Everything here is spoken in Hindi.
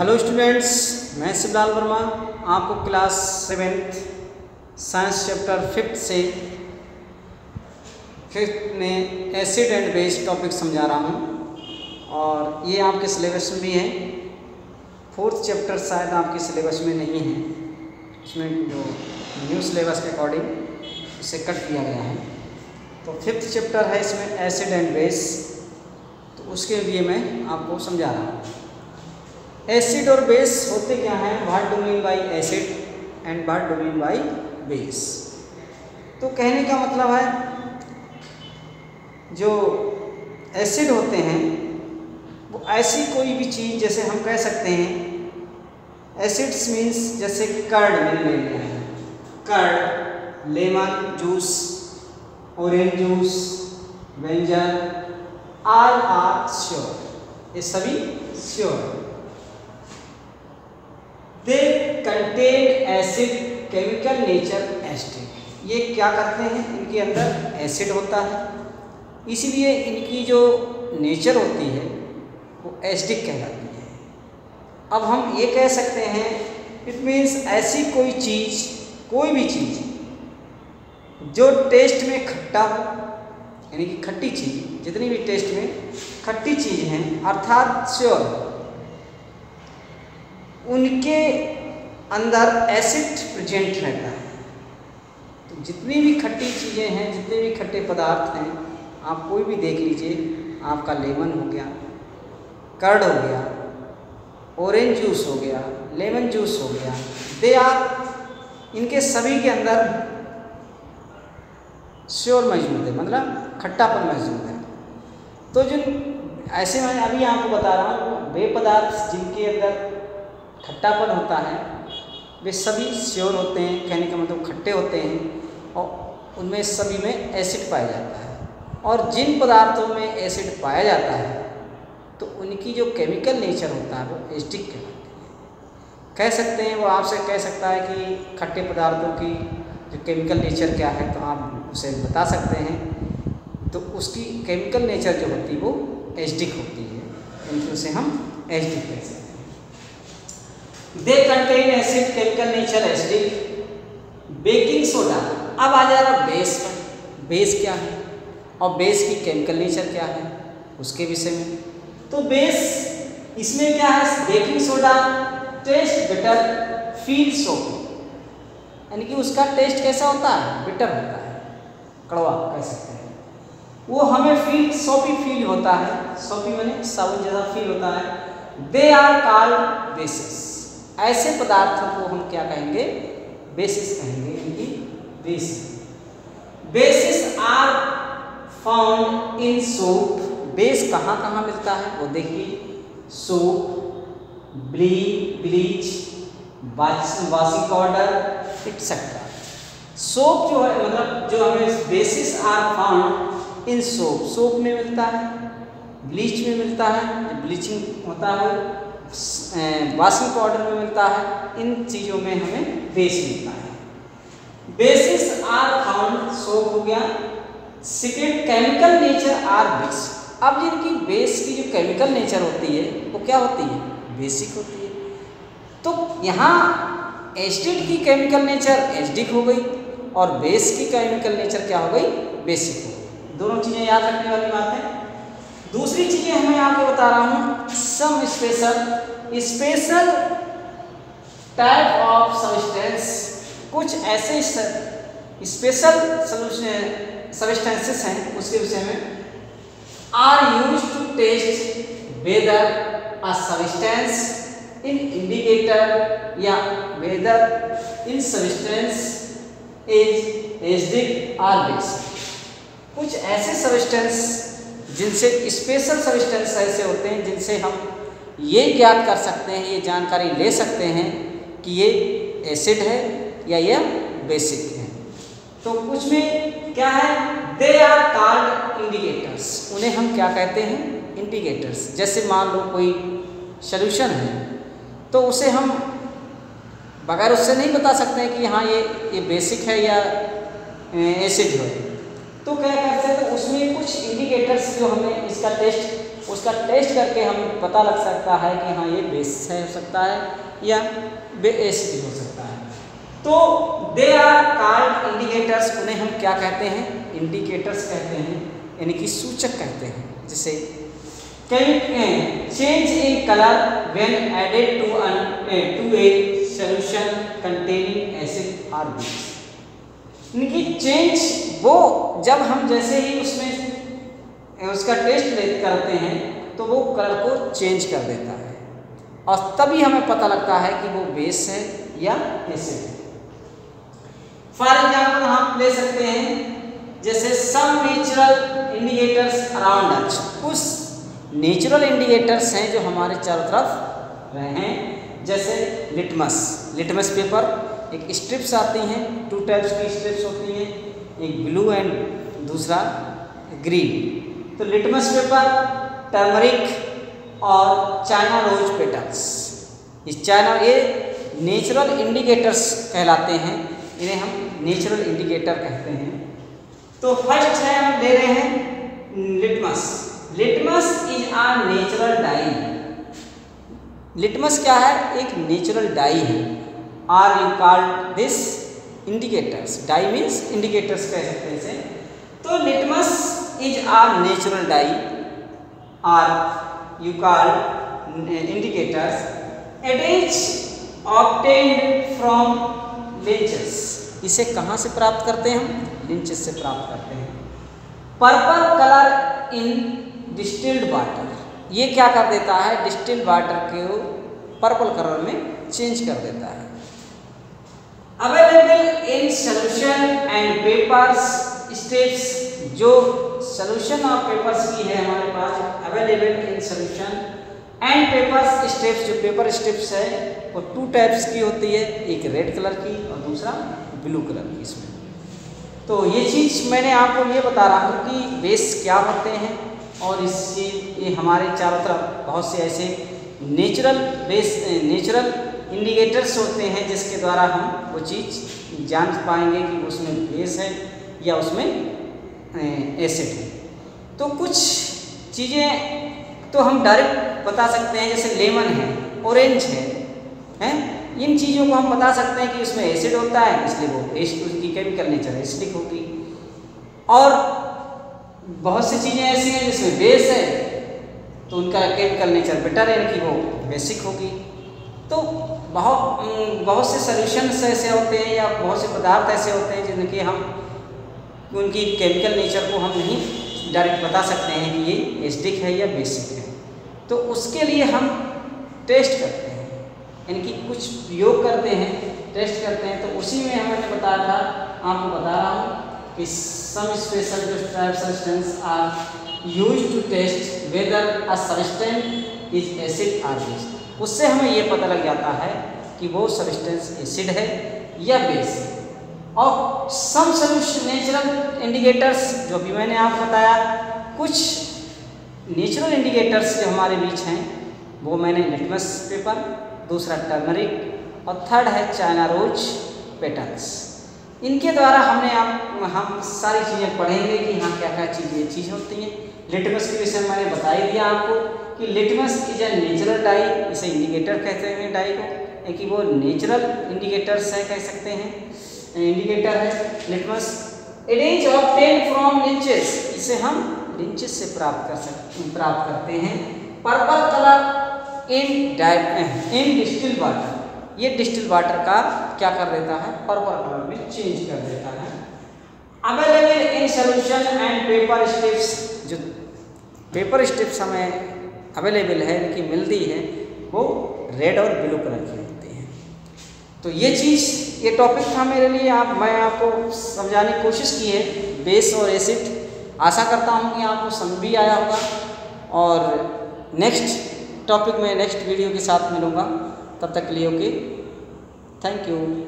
हेलो स्टूडेंट्स, मैं शिवलाल वर्मा आपको class 7th science chapter 5th से 5th में एसिड एंड बेस टॉपिक समझा रहा हूँ और ये आपके सिलेबस में भी है। 4th चैप्टर शायद आपके सिलेबस में नहीं है, इसमें जो न्यू सिलेबस के अकॉर्डिंग इसे कट किया गया है। तो 5th चैप्टर है इसमें एसिड एंड बेस, तो उसके लिए मैं आपको समझा रहा हूँ। एसिड और बेस होते क्या हैं, what do mean by acid and what do mean by base. तो कहने का मतलब है जो एसिड होते हैं वो ऐसी कोई भी चीज़, जैसे हम कह सकते हैं एसिड्स मीन्स जैसे कर्ड मैंने ले लिया है, curd, lemon juice, orange juice, vinegar, all are sour, ये सभी sour. They contain acid chemical nature acidic, ये क्या करते हैं, इनके अंदर एसिड होता है, इसीलिए इनकी जो नेचर होती है वो एसिडिक कहलाती है। अब हम ये कह सकते हैं इट मीन्स ऐसी कोई चीज़, कोई भी चीज़ जो टेस्ट में खट्टा हो, यानी कि खट्टी चीज़, जितनी भी टेस्ट में खट्टी चीज़ हैं अर्थात श्योर, उनके अंदर एसिड प्रेजेंट रहता है। तो जितनी भी खट्टी चीज़ें हैं, जितने भी खट्टे पदार्थ हैं, आप कोई भी देख लीजिए, आपका लेमन हो गया, कर्ड हो गया, ऑरेंज जूस हो गया, लेमन जूस हो गया, दे आर, इनके सभी के अंदर श्योर मौजूद है, मतलब खट्टापन मौजूद है। तो जिन ऐसे मैं अभी आपको बता रहा हूँ, वे पदार्थ जिनके अंदर खट्टापन होता है वे सभी श्योर होते हैं, कहने का मतलब खट्टे होते हैं और उनमें सभी में एसिड पाया जाता है। और जिन पदार्थों में एसिड पाया जाता है तो उनकी जो केमिकल नेचर होता है वो एसिडिक कहलाती है। कह सकते हैं, वो आपसे कह सकता है कि खट्टे पदार्थों की जो केमिकल नेचर क्या है, तो आप उसे बता सकते हैं। तो उसकी केमिकल नेचर जो होती है वो एसिडिक होती है, यानी उसे हम एसिडिक कह सकते हैं। दे contain acid chemical nature acidic. Baking soda, अब आ जा रहा बेस पर, बेस क्या है और बेस की केमिकल नेचर क्या है उसके विषय में। तो बेस इसमें क्या है, baking soda test bitter feel सोपी, यानी कि उसका टेस्ट कैसा होता है, बिटर होता है, कड़वा कह सकते हैं। वो हमें फील सोपी फील होता है, सोपी माने साबुन जैसा फील होता है। दे आर कॉल्ड बेसिस, ऐसे पदार्थों को हम क्या कहेंगे, बेसिस कहेंगे, इनकी bases. Bases are found in soap, base कहाँ कहाँ मिलता है वो देखिए, soap, bleach, washing powder etcetera. Soap जो है, मतलब जो हमें bases are found in soap, soap में मिलता है, ब्लीच में मिलता है, जो ब्लीचिंग होता है, वॉशिंग पाउडर में मिलता है, इन चीज़ों में हमें बेस मिलता है। बेसिस आर फाउंड, सोप हो गया। Second, chemical nature are basic. अब जिनकी बेस की जो केमिकल नेचर होती है वो क्या होती है, बेसिक होती है। तो यहाँ एसिड की केमिकल नेचर एसिडिक हो गई और बेस की केमिकल नेचर क्या हो गई, बेसिक हो गई। दोनों चीज़ें याद रखने वाली बात है। दूसरी चीज़ें मैं आपको बता रहा हूँ, some special type of substance, कुछ ऐसे स्पेशल सब्सटेंसेस हैं उसके विषय में। Are use to test whether a substance in indicator या whether in substance is acidic और बेसिक। कुछ ऐसे सब्सटेंस जिनसे स्पेशल सब्सटेंस ऐसे होते हैं जिनसे हम ये ज्ञात कर सकते हैं, ये जानकारी ले सकते हैं कि ये एसिड है या ये बेसिक है। तो कुछ में क्या है, दे आर कॉल्ड इंडिकेटर्स, उन्हें हम क्या कहते हैं, इंडिकेटर्स। जैसे मान लो कोई सॉल्यूशन है तो उसे हम बगैर उससे नहीं बता सकते हैं कि हाँ ये बेसिक है या एसिड है। तो क्या करते हैं, तो उसमें कुछ इंडिकेटर्स जो हमें इसका टेस्ट उसका टेस्ट करके हमें पता लग सकता है कि हाँ ये बेस है हो सकता है या एसिड हो सकता है। तो दे आर कॉल्ड इंडिकेटर्स, उन्हें हम क्या कहते हैं? इंडिकेटर्स कहते हैं, यानी कि सूचक कहते हैं। जैसे change in colour when added to a solution containing acid और बेस, यानी कि चेंज वो जब हम जैसे ही उसमें उसका टेस्ट करते हैं तो वो कलर को चेंज कर देता है और तभी हमें पता लगता है कि वो बेस है या एसिड है। फॉर एग्जाम्पल हम ले सकते हैं जैसे some natural indicators around us, कुछ नेचुरल इंडिकेटर्स हैं जो हमारे चारों तरफ रहे हैं, जैसे लिटमस पेपर, एक स्ट्रिप्स आती हैं, 2 टाइप्स की स्ट्रिप्स होती हैं, एक ब्लू एंड दूसरा ग्रीन। तो लिटमस पेपर, टर्मरिक और चाइना रोज पेटल्स, ये नेचुरल इंडिकेटर्स कहलाते हैं, इन्हें हम नेचुरल इंडिकेटर कहते हैं। तो फर्स्ट है हम ले रहे हैं litmus is a natural dye. Litmus क्या है? एक नेचुरल डाई है। Are you called this indicators, dye means indicators कह सकते हैं इसे। तो litmus is a natural dye are you called indicators, it is obtained from lichens. इसे कहाँ से प्राप्त करते हैं हम? लिंचेस से प्राप्त करते हैं। Purple colour in distilled water, ये क्या कर देता है? डिस्टिल्ड वाटर को पर्पल कलर में चेंज कर देता है। Available in solution and papers strips, जो सॉल्यूशन और पेपर्स की है हमारे पास, available in solution and papers strips, जो पेपर स्टेप्स है वो 2 टाइप्स की होती है, एक रेड कलर की और दूसरा ब्लू कलर की। इसमें तो ये चीज़ मैंने आपको ये बता रहा हूँ कि बेस क्या होते हैं और इससे ये हमारे चारों तरफ बहुत से ऐसे नेचुरल इंडिकेटर्स होते हैं जिसके द्वारा हम वो चीज़ जान पाएंगे कि उसमें बेस है या उसमें एसिड है। तो कुछ चीज़ें तो हम डायरेक्ट बता सकते हैं, जैसे लेमन है, ऑरेंज है, इन चीज़ों को हम बता सकते हैं कि उसमें एसिड होता है, इसलिए वो उसकी केमिकल नेचर एसिडिक होगी। और बहुत सी चीज़ें ऐसी हैं जिसमें बेस है तो उनका केमिकल नेचर बेटर है, यानी कि वो बेसिक होगी। तो बहुत से सॉल्यूशंस ऐसे होते हैं या बहुत से पदार्थ ऐसे होते हैं जिनके हम उनकी केमिकल नेचर को हम नहीं डायरेक्ट बता सकते हैं कि ये एसिडिक है या बेसिक है। तो उसके लिए हम टेस्ट करते हैं, यानी कि कुछ प्रयोग करते हैं, टेस्ट करते हैं। तो उसी में हमने बताया था, आपको बता रहा हूँ कि some special substance are used to test whether a substance is acid और बेस। उससे हमें ये पता लग जाता है कि वो सब्सटेंस एसिड है या बेस है। और सम सॉल्यूशन नेचुरल इंडिकेटर्स, जो भी मैंने आपको बताया, कुछ नेचुरल इंडिकेटर्स जो हमारे बीच हैं वो मैंने लिटमस पेपर, दूसरा टर्मरिक और थर्ड है चाइना रोज पेटल्स। इनके द्वारा हम सारी चीज़ें पढ़ेंगे कि हाँ क्या क्या चीज़ होती हैं। लिटमस के विषय में मैंने बता ही दिया आपको कि litmus is a natural die, इसे इंडिकेटर कहते हैं डाई को, कि वो नेचुरल इंडिकेटर्स है, कह सकते हैं इंडिकेटर है litmus. It is obtained from lichens, इसे हम लिंचेस से प्राप्त करते हैं। Purple colour in distilled water, ये डिस्टिल्ड वाटर का क्या कर देता है? पर्पल कलर में चेंज कर देता है। Available in solution and paper strips, जो पेपर स्ट्रिप्स हमें अवेलेबल है कि मिलती है वो रेड और ब्लू कलर की होती है। तो ये टॉपिक था मेरे लिए, मैं आपको समझाने की कोशिश की है बेस और एसिड। आशा करता हूँ कि आपको समझ भी आया होगा। और नेक्स्ट टॉपिक में नेक्स्ट वीडियो के साथ मिलूँगा, तब तक के लिए ओके, थैंक यू।